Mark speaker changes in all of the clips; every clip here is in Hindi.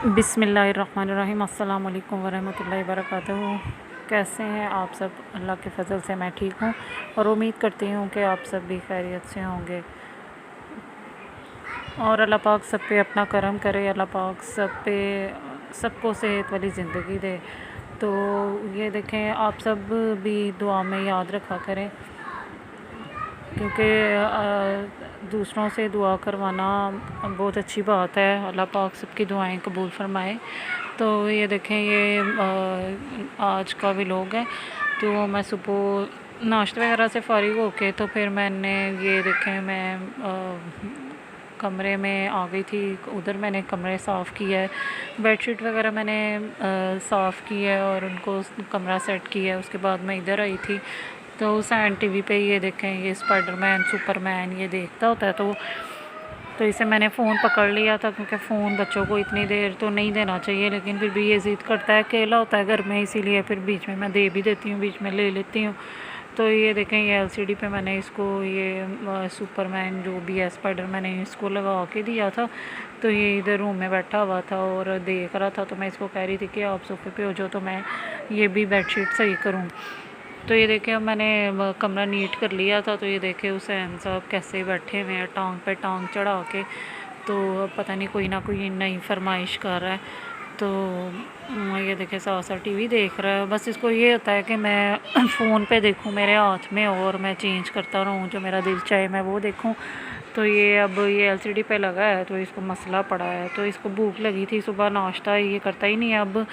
Speaker 1: बिस्मिल्लाहिर्रहमानिर्रहीम। अस्सलाम वालेकुम वरहमतुल्लाहि वबरकातुहू। कैसे हैं आप सब? अल्लाह के फ़ज़ल से मैं ठीक हूँ और उम्मीद करती हूँ कि आप सब भी खैरियत से होंगे और अल्लाह पाक सब पे अपना करम करे। अल्लाह पाक सबको सेहत वाली ज़िंदगी दे। तो ये देखें, आप सब भी दुआ में याद रखा करें, क्योंकि दूसरों से दुआ करवाना बहुत अच्छी बात है। अल्लाह पाक सबकी दुआएं कबूल फरमाए। तो ये देखें, ये आज का व्लॉग है। तो मैं सुबह नाश्ते वगैरह से फ़ारिग होके तो फिर मैंने ये देखें, मैं कमरे में आ गई थी। उधर मैंने कमरे साफ़ किया है, बेडशीट वगैरह मैंने साफ़ की है और उनको कमरा सेट किया है। उसके बाद मैं इधर आई थी तो हुसैन टीवी पे ये देखें, ये स्पाइडरमैन सुपरमैन ये देखता होता है। तो इसे मैंने फ़ोन पकड़ लिया था, क्योंकि फ़ोन बच्चों को इतनी देर तो नहीं देना चाहिए, लेकिन फिर भी ये ज़िद करता है, अकेला होता है घर में, इसीलिए फिर बीच में मैं दे भी देती हूँ, बीच में ले लेती हूँ। तो ये देखें, ये एलसीडी पे मैंने इसको ये सुपरमैन जो भी है स्पाइडर मैंने इसको लगा के दिया था। तो ये इधर रूम में बैठा हुआ था और देख रहा था। तो मैं इसको कह रही थी कि आप सोफे पे हो जाओ तो मैं ये भी बेडशीट सही करूँ। तो ये देखे, अब मैंने कमरा नीट कर लिया था। तो ये देखे हुसैन साहब कैसे बैठे हुए हैं टांग पे टांग चढ़ा के। तो पता नहीं कोई ना कोई नई फरमाइश कर रहा है। तो ये देखे साथ साथ टीवी देख रहा है। बस इसको ये होता है कि मैं फ़ोन पे देखूं मेरे हाथ में और मैं चेंज करता रहूं, जो मेरा दिल चाहे मैं वो देखूं। तो ये अब ये एलसीडी पे लगा है तो इसको मसला पड़ा है। तो इसको भूख लगी थी, सुबह नाश्ता ये करता ही नहीं है। अब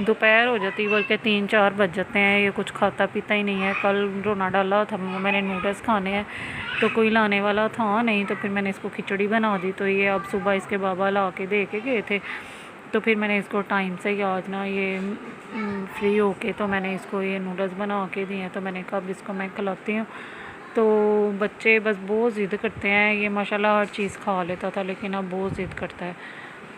Speaker 1: दोपहर हो जाती, बल्कि 3-4 बज जाते हैं, ये कुछ खाता पीता ही नहीं है। कल रोना डाला था मैंने, नूडल्स खाने हैं तो कोई लाने वाला था नहीं, तो फिर मैंने इसको खिचड़ी बना दी। तो ये अब सुबह इसके बाबा ला के दे के गए थे, तो फिर मैंने इसको टाइम से आज ना ये फ्री होके तो मैंने इसको ये नूडल्स बना के दिए। तो मैंने कहा अब इसको मैं खिलाती हूँ। तो बच्चे बस बहुत ज़िद करते हैं। ये माशाल्लाह हर चीज़ खा लेता था, लेकिन अब बहुत ज़िद करता है।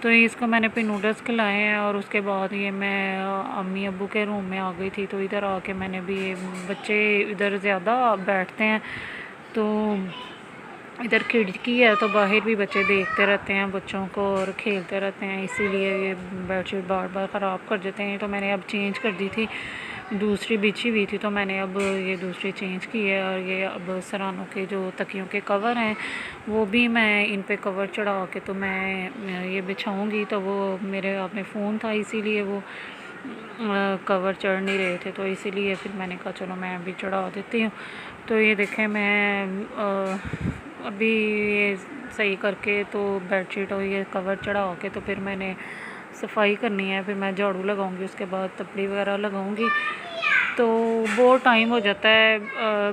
Speaker 1: तो इसको मैंने फिर नूडल्स खिलाए हैं और उसके बाद ये मैं अम्मी अब्बू के रूम में आ गई थी। तो इधर आके मैंने भी, बच्चे इधर ज़्यादा बैठते हैं तो इधर खिड़की है तो बाहर भी बच्चे देखते रहते हैं बच्चों को और खेलते रहते हैं, इसीलिए ये बेडशीट बार बार ख़राब कर देते हैं। तो मैंने अब चेंज कर दी थी, दूसरी बिछी हुई थी तो मैंने अब ये दूसरी चेंज की है। और ये अब सरानों के जो तकियों के कवर हैं वो भी मैं इन पे कवर चढ़ा के तो मैं ये बिछाऊँगी। तो वो मेरे हाथ में फ़ोन था, इसीलिए वो कवर चढ़ नहीं रहे थे, तो इसीलिए फिर मैंने कहा चलो मैं अभी चढ़ा देती हूँ। तो ये देखें, मैं अभी ये सही करके तो बेडशीट और ये कवर चढ़ा के तो फिर मैंने सफाई करनी है, फिर मैं झाड़ू लगाऊंगी, उसके बाद तपड़ी वगैरह लगाऊंगी। तो बहुत टाइम हो जाता है,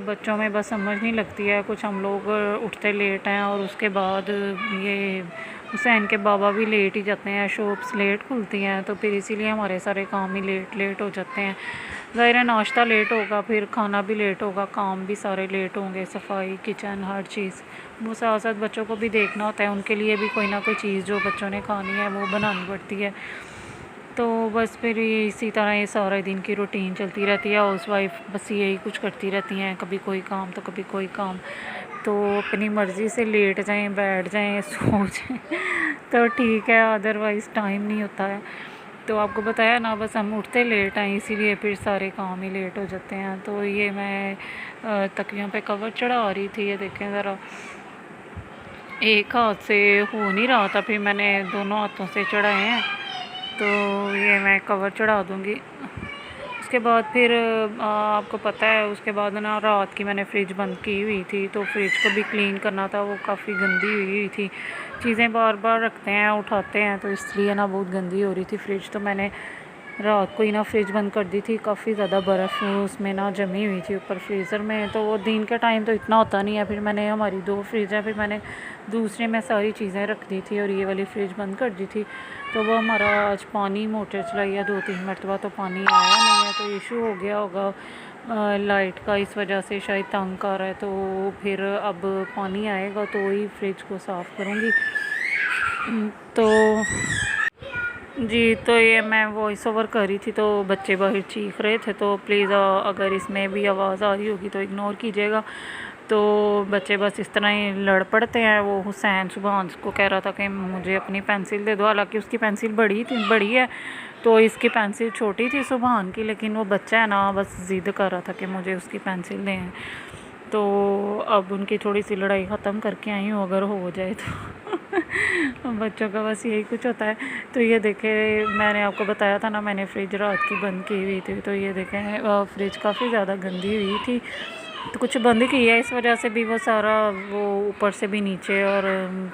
Speaker 1: बच्चों में बस समझ नहीं लगती है कुछ। हम लोग उठते लेट हैं और उसके बाद ये हुसैन के बाबा भी लेट ही जाते हैं, शॉप्स लेट खुलती हैं, तो फिर इसीलिए हमारे सारे काम ही लेट हो जाते हैं। ज़ाहिर है नाश्ता लेट होगा, फिर खाना भी लेट होगा, काम भी सारे लेट होंगे, सफाई किचन हर चीज़। वो साथ साथ बच्चों को भी देखना होता है, उनके लिए भी कोई ना कोई चीज़ जो बच्चों ने खानी है वो बनानी पड़ती है। तो बस फिर इसी तरह ये सारे दिन की रूटीन चलती रहती है। हाउसवाइफ बस यही कुछ करती रहती हैं, कभी कोई काम तो कभी कोई काम। तो अपनी मर्ज़ी से लेट जाएं, बैठ जाएं, सो जाएं तो ठीक है, अदरवाइज़ टाइम नहीं होता है। तो आपको बताया ना, बस हम उठते लेट हैं, इसीलिए फिर सारे काम ही लेट हो जाते हैं। तो ये मैं तकियों पे कवर चढ़ा रही थी, ये देखें ज़रा, एक हाथ से हो नहीं रहा था, फिर मैंने दोनों हाथों से चढ़ाए हैं। तो ये मैं कवर चढ़ा दूँगी। उसके बाद फिर आपको पता है, उसके बाद ना रात की मैंने फ्रिज बंद की हुई थी, तो फ्रिज को भी क्लीन करना था, वो काफ़ी गंदी हुई थी। चीज़ें बार बार रखते हैं उठाते हैं तो इसलिए ना बहुत गंदी हो रही थी फ्रिज। तो मैंने रात को ही ना फ्रिज बंद कर दी थी, काफ़ी ज़्यादा बर्फ़ उसमें ना जमी हुई थी ऊपर फ्रीज़र में। तो वो दिन के टाइम तो इतना होता नहीं है। फिर मैंने, हमारी 2 फ्रिज है, फिर मैंने दूसरे में सारी चीज़ें रख दी थी और ये वाली फ्रिज बंद कर दी थी। तो वो हमारा आज पानी मोटर चलाई है 2-3 मरतबा, तो पानी आया नहीं है, तो इशू हो गया होगा लाइट का, इस वजह से शायद तंग कर रहा है। तो फिर अब पानी आएगा तो वही फ्रिज को साफ़ करूँगी। तो जी, तो ये मैं वॉइस ओवर कर रही थी तो बच्चे बाहर चीख रहे थे, तो प्लीज़ अगर इसमें भी आवाज़ आ रही होगी तो इग्नोर कीजिएगा। तो बच्चे बस इस तरह ही लड़ पड़ते हैं। वो हुसैन सुबहान को कह रहा था कि मुझे अपनी पेंसिल दे दो, हालांकि उसकी पेंसिल बड़ी है, तो इसकी पेंसिल छोटी थी सुबहान की, लेकिन वो बच्चा है ना, बस ज़िद कर रहा था कि मुझे उसकी पेंसिल दें। तो अब उनकी थोड़ी सी लड़ाई ख़त्म करके आई हूँ, अगर हो जाए तो बच्चों का बस यही कुछ होता है। तो ये देखें, मैंने आपको बताया था ना, मैंने फ्रिज रात की बंद की हुई थी, तो ये देखें फ्रिज काफ़ी ज़्यादा गंदी हुई थी, तो कुछ बंद की है, इस वजह से भी वो सारा वो ऊपर से भी नीचे और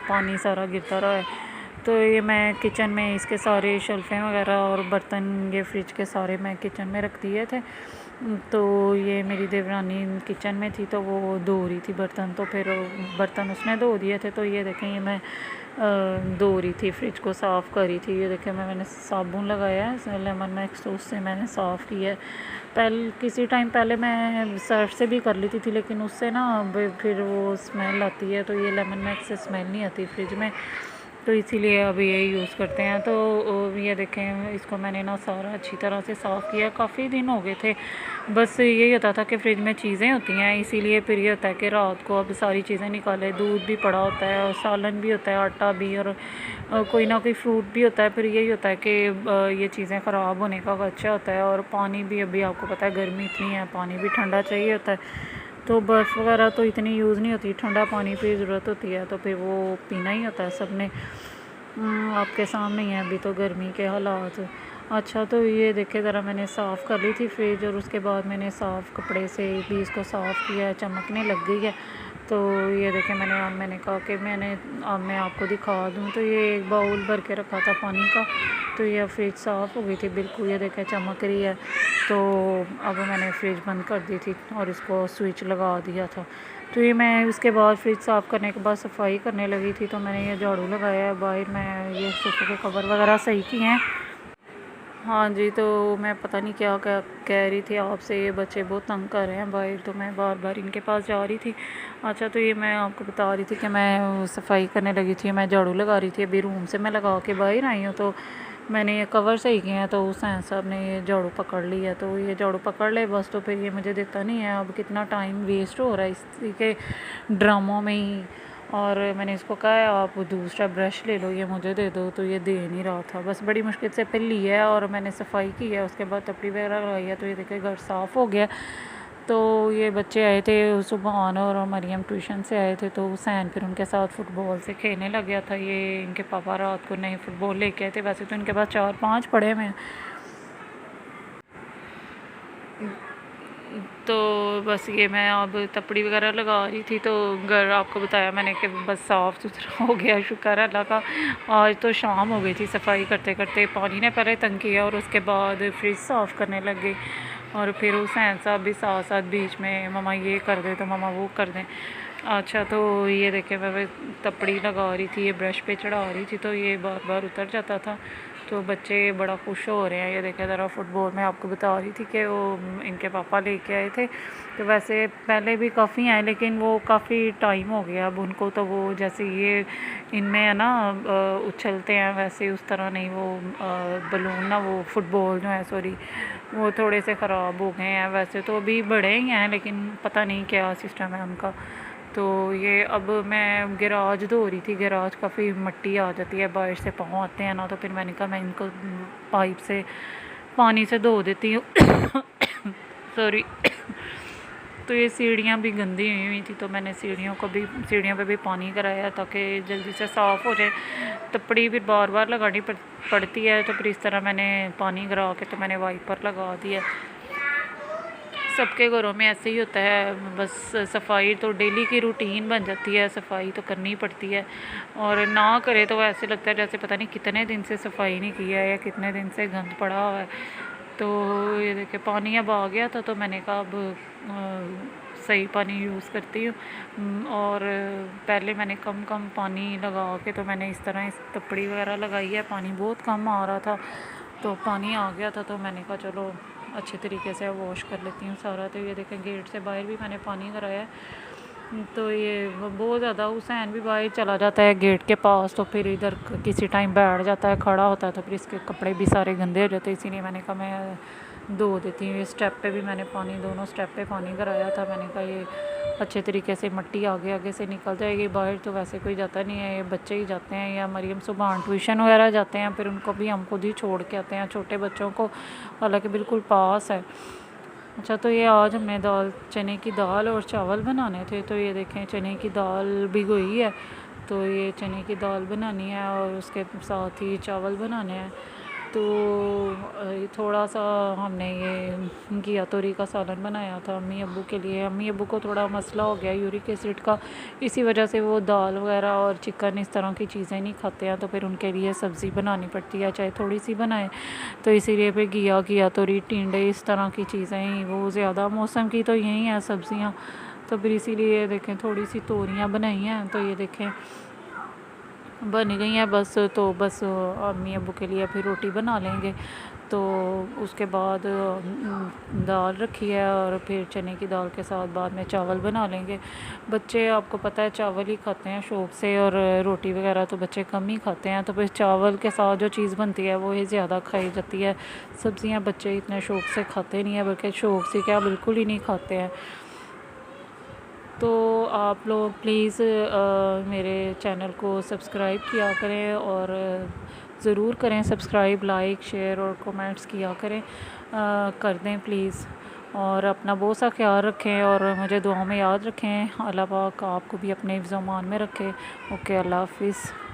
Speaker 1: पानी सारा गिरता रहा है। तो ये मैं किचन में इसके सारे शेल्फ़ें वगैरह और बर्तन ये फ्रिज के सारे मैं किचन में रख दिए थे। तो ये मेरी देवरानी किचन में थी, तो वो धो रही थी बर्तन, तो फिर बर्तन उसने धो दिए थे। तो ये देखें, ये मैं धो रही थी, फ्रिज को साफ़ करी थी। ये देखें, मैंने साबुन लगाया है लेमन मैक्स, तो उससे मैंने साफ़ किया है। किसी टाइम पहले मैं सर्फ से भी कर लेती थी, लेकिन उससे ना फिर वो स्मेल आती है, तो ये लेमन मैक्स से स्मेल नहीं आती फ्रिज में, तो इसीलिए अभी यही यूज़ करते हैं। तो ये देखें, इसको मैंने ना सारा अच्छी तरह से साफ़ किया। काफ़ी दिन हो गए थे, बस यही होता था कि फ्रिज में चीज़ें होती हैं, इसीलिए फिर ये होता है कि रात को अब सारी चीज़ें निकालें। दूध भी पड़ा होता है और सालन भी होता है, आटा भी, और कोई ना कोई फ्रूट भी होता है। फिर यही होता है कि ये चीज़ें ख़राब होने का खदशा होता है। और पानी भी, अभी आपको पता है गर्मी इतनी है, पानी भी ठंडा चाहिए होता है। तो बर्फ़ वगैरह तो इतनी यूज़ नहीं होती, ठंडा पानी की ज़रूरत होती है, तो फिर वो पीना ही होता है सब ने। आपके सामने ही है अभी तो गर्मी के हालात। अच्छा, तो ये देखे ज़रा, मैंने साफ़ कर ली थी फ्रिज, और उसके बाद मैंने साफ़ कपड़े से भी इसको साफ़ किया है, चमकने लग गई है। तो ये देखें, मैंने कहा कि मैं आपको दिखा दूँ। तो ये एक बाउल भर के रखा था पानी का, तो ये फ्रिज साफ़ हो गई थी बिल्कुल, ये देखें चमक रही है। तो अब मैंने फ्रिज बंद कर दी थी और इसको स्विच लगा दिया था। तो ये मैं उसके बाद फ्रिज साफ़ करने के बाद सफाई करने लगी थी, तो मैंने ये झाड़ू लगाया है बाहर, मैं ये सोफ़े के कवर वगैरह सही किए हैं। हाँ जी, तो मैं पता नहीं क्या कह रही थी आपसे, ये बच्चे बहुत तंग कर रहे हैं बाहर, तो मैं बार बार इनके पास जा रही थी। अच्छा, तो ये मैं आपको बता रही थी कि मैं सफाई करने लगी थी, मैं झाड़ू लगा रही थी, अभी रूम से मैं लगा के बाहर आई हूँ। तो मैंने ये कवर सही किए हैं, तो हुसैन साहब ने ये झाड़ू पकड़ लिया, तो ये झाड़ू पकड़ ले बस, तो फिर ये मुझे देता नहीं है। अब कितना टाइम वेस्ट हो रहा है इसी के ड्रामों में ही। और मैंने इसको कहा है आप दूसरा ब्रश ले लो, ये मुझे दे दो, तो ये दे नहीं रहा था। बस बड़ी मुश्किल से फिर लिया है और मैंने सफाई की है, उसके बाद टपड़ी वगैरह लगाई है, तो ये देखिए घर साफ़ हो गया। तो ये बच्चे आए थे, सुबहान और मरियम ट्यूशन से आए थे, तो हुसैन फिर उनके साथ फ़ुटबॉल से खेलने लग गया था। ये इनके पापा रात को नए फ़ुटबॉल लेके आए थे, वैसे तो इनके पास 4-5 पड़े हुए हैं। तो बस ये मैं अब तपड़ी वगैरह लगा रही थी, तो घर आपको बताया मैंने कि बस साफ़ सुथरा हो गया, शुक्र है अल्लाह का। आज तो शाम हो गई थी सफाई करते करते, पानी ने पहले तंग किया और उसके बाद फ्रिज साफ़ करने लग गई, और फिर हुसैन साहब भी साथ साथ बीच में ममा ये कर दे तो ममा वो कर दें। अच्छा, तो ये देखे, मैं तपड़ी लगा रही थी, ये ब्रश पे चढ़ा रही थी, तो ये बार बार उतर जाता था। तो बच्चे बड़ा खुश हो रहे हैं। ये देखे ज़रा, फ़ुटबॉल मैं आपको बता रही थी कि वो इनके पापा लेके आए थे, तो वैसे पहले भी काफ़ी आए, लेकिन वो काफ़ी टाइम हो गया अब उनको, तो वो जैसे ये इनमें है ना उछलते हैं, वैसे उस तरह नहीं, वो बलून ना, वो फ़ुटबॉल जो है, सॉरी, वो थोड़े से ख़राब हो गए हैं। वैसे तो अभी बड़े ही हैं, लेकिन पता नहीं क्या सिस्टम है उनका। तो ये अब मैं गैराज धो रही थी, गैराज काफ़ी मिट्टी आ जाती है, बारिश से पाँव आते हैं ना, तो फिर मैंने कहा मैं इनको पाइप से पानी से धो देती हूँ सॉरी। तो ये सीढ़ियाँ भी गंदी हुई थी, तो मैंने सीढ़ियों पे भी पानी कराया ताकि जल्दी से साफ़ हो जाए। तपड़ी भी बार बार लगानी पड़ती है, तो फिर इस तरह मैंने पानी करा के तो मैंने वाइपर लगा दिया। सबके घरों में ऐसे ही होता है, बस सफाई तो डेली की रूटीन बन जाती है, सफाई तो करनी पड़ती है, और ना करे तो ऐसे लगता है जैसे पता नहीं कितने दिन से सफाई नहीं की है या कितने दिन से गंद पड़ा हुआ है। तो ये देखिए, पानी अब आ गया था, तो मैंने कहा अब सही पानी यूज़ करती हूँ। और पहले मैंने कम कम पानी लगा के, तो मैंने इस तरह इस तपड़ी वगैरह लगाई है, पानी बहुत कम आ रहा था, तो पानी आ गया था, तो मैंने कहा चलो अच्छे तरीके से वॉश कर लेती हूँ सारा। तो ये देखें, गेट से बाहर भी मैंने पानी कराया है, तो ये बहुत ज़्यादा हुसैन भी बाहर चला जाता है गेट के पास, तो फिर इधर किसी टाइम बैठ जाता है, खड़ा होता है, तो फिर इसके कपड़े भी सारे गंदे हो जाते हैं। इसीलिए मैंने कहा मैं धो देती हूँ। स्टेप पे भी मैंने पानी, दोनों स्टेप पे पानी कराया था। मैंने कहा ये अच्छे तरीके से मट्टी आगे आगे से निकल जाएगी। बाहर तो वैसे कोई जाता नहीं है, ये बच्चे ही जाते हैं, या मरियम सुबह ट्यूशन वगैरह जाते हैं, फिर उनको भी हम खुद ही छोड़ के आते हैं, छोटे बच्चों को, हालांकि बिल्कुल पास है। अच्छा, तो ये आज हमने चने की दाल और चावल बनाने थे। तो ये देखें, चने की दाल भिगोई है, तो ये चने की दाल बनानी है और उसके साथ ही चावल बनाने हैं। तो थोड़ा सा हमने ये घिया तोरी का सालन बनाया था अम्मी अब्बू के लिए। अम्मी अब्बू को थोड़ा मसला हो गया यूरिक एसिड का, इसी वजह से वो दाल वगैरह और चिकन इस तरह की चीज़ें नहीं खाते हैं, तो फिर उनके लिए सब्ज़ी बनानी पड़ती है, चाहे थोड़ी सी बनाए। तो इसीलिए फिर घिया तोरी टिंडे इस तरह की चीज़ें ही, वो ज़्यादा मौसम की तो यही हैं सब्ज़ियाँ। तो फिर इसीलिए देखें थोड़ी सी तोरियाँ बनाई हैं। तो ये देखें बन गई हैं बस। तो बस अम्मी अब्बू के लिए फिर रोटी बना लेंगे। तो उसके बाद दाल रखी है, और फिर चने की दाल के साथ बाद में चावल बना लेंगे। बच्चे आपको पता है चावल ही खाते हैं शौक़ से, और रोटी वगैरह तो बच्चे कम ही खाते हैं। तो फिर चावल के साथ जो चीज़ बनती है वो ही ज़्यादा खाई जाती है। सब्ज़ियाँ बच्चे इतने शौक़ से खाते नहीं हैं, बल्कि शौक़ से क्या बिल्कुल ही नहीं खाते हैं। तो आप लोग प्लीज़ मेरे चैनल को सब्सक्राइब किया करें, और ज़रूर करें सब्सक्राइब, लाइक शेयर और कमेंट्स किया करें, कर दें प्लीज़। और अपना बहुत सा ख्याल रखें, और मुझे दुआ में याद रखें। अल्लाह पाक आपको भी अपने हिफ्ज़-ओ-मान में रखे। ओके, अल्लाह हाफ़िज़।